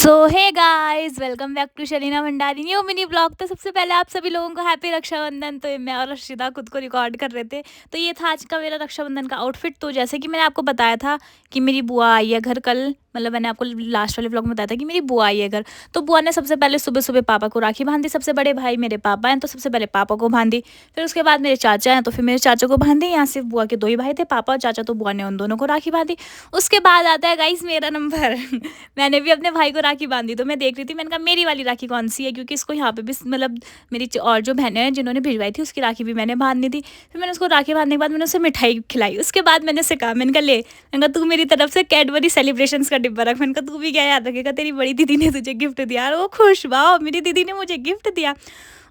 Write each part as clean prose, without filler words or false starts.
So hey guys, welcome back to Sharina Bhandari new mini blog. तो सबसे पहले आप सभी लोगों को हैप्पी रक्षाबंधन। तो मैं और रशिदा खुद को रिकॉर्ड कर रहे थे, तो ये था आज का मेरा रक्षाबंधन का आउटफिट। तो जैसे कि मैंने आपको बताया था कि मेरी बुआ आई है घर कल, मतलब मैंने आपको लास्ट वाले ब्लॉग में बताया था कि मेरी बुआ आई है घर। तो बुआ ने सबसे पहले सुबह सुबह पापा को राखी बांधी। सबसे बड़े भाई मेरे पापा हैं, तो सबसे पहले पापा को बांधी। फिर उसके बाद मेरे चाचा हैं, तो फिर मेरे चाचा को बांधी। यहाँ सिर्फ बुआ के दो ही भाई थे, पापा और चाचा, तो बुआ ने उन दोनों को राखी बांधी। उसके बाद आता है गाइस मेरा नंबर मैंने भी अपने भाई को राखी बांधी। तो मैं देख रही थी, मैंने कहा मेरी वाली राखी कौन सी है, क्योंकि इसको यहाँ पे भी मतलब मेरी और जो बहनें हैं जिन्होंने भिजवाई थी उसकी राखी भी मैंने बांधनी थी। फिर मैंने उसको राखी बांधने के बाद मैंने उसे मिठाई खिलाई। उसके बाद मैंने उसे कहा, मैंने कहा ले, मैंने कहा तू मेरी तरफ से कैडबरी सेलिब्रेशंस का डिब्बा रख। मैंने कहा तू भी क्या याद रखेगा, तेरी बड़ी दीदी ने तुझे गिफ्ट दिया। और वो खुश, वाह मेरी दीदी ने मुझे गिफ्ट दिया।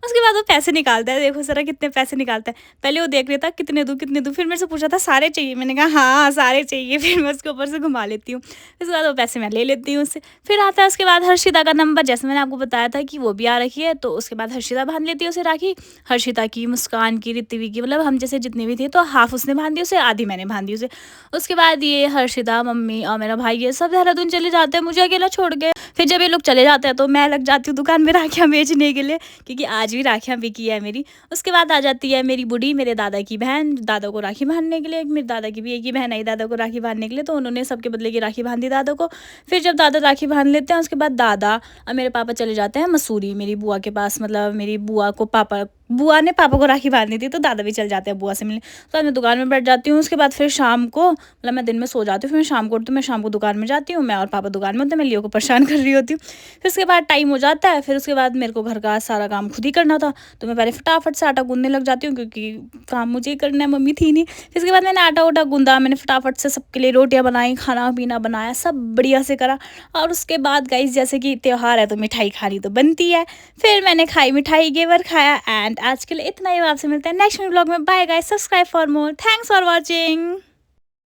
उसके बाद वो पैसे निकालता है, देखो जरा कितने पैसे निकालता है। पहले वो देख रहा था कितने दूँ कितने दूँ, फिर मेरे से पूछा था सारे चाहिए, मैंने कहा हाँ सारे चाहिए। फिर मैं उसके ऊपर से घुमा लेती हूँ, उसके बाद वो पैसे मैं ले लेती हूँ उससे। फिर आता है उसके बाद हर्षिता का नंबर, जैसे मैंने आपको बताया था कि वो भी आ रखी है। तो उसके बाद हर्षिता बांध लेती है उसे राखी। हर्षिता की, मुस्कान की, ऋत्वी की, मतलब हम जैसे जितने भी थे, तो हाफ उसने बांध दी उसे, आधी मैंने बांध दी उसे। उसके बाद ये हर्षिता, मम्मी और मेरा भाई ये सब देहरादून चले जाते हैं मुझे अकेला छोड़ के। फिर जब ये लोग चले जाते हैं तो मैं लग जाती हूँ दुकान में राखियाँ बेचने के लिए, क्योंकि आज भी राखियाँ बिकी है मेरी। उसके बाद आ जाती है मेरी बूढ़ी, मेरे दादा की बहन, दादा को राखी बांधने के लिए। मेरे दादा की भी एक ही बहन आई दादा को राखी बांधने के लिए, तो उन्होंने सबके बदले की राखी बांधी दादा को। फिर जब दादा राखी बांध लेते हैं, उसके बाद दादा और मेरे पापा चले जाते हैं मसूरी मेरी बुआ के पास। मतलब मेरी बुआ को बुआ ने पापा को राखी बांधनी थी, तो दादा भी चल जाते हैं बुआ से मिलने। तो मैं दुकान में बैठ जाती हूँ। उसके बाद फिर शाम को, मतलब मैं दिन में सो जाती हूँ, फिर मैं शाम को उठती हूँ, मैं शाम को दुकान में जाती हूँ, मैं और पापा दुकान में होते हैं, मैं लियो को परेशान कर रही होती हूँ। फिर उसके बाद टाइम हो जाता है। फिर उसके बाद मेरे को घर का सारा काम खुद ही करना था, तो मैं पहले फटाफट से आटा गूंदने लग जाती हूँ, क्योंकि काम मुझे ही करना है, मम्मी थी नहीं। फिर उसके बाद मैंने आटा उटा गूंदा, मैंने फटाफट से सबके लिए रोटियाँ बनाई, खाना पीना बनाया, सब बढ़िया से करा। और उसके बाद गाइस, जैसे कि त्योहार है तो मिठाई खानी तो बनती है। फिर मैंने खाई मिठाई, घेवर खाया। एंड आज के लिए इतना ही। आपसे मिलते हैं नेक्स्ट ब्लॉग में। Bye guys, subscribe for more, thanks for watching.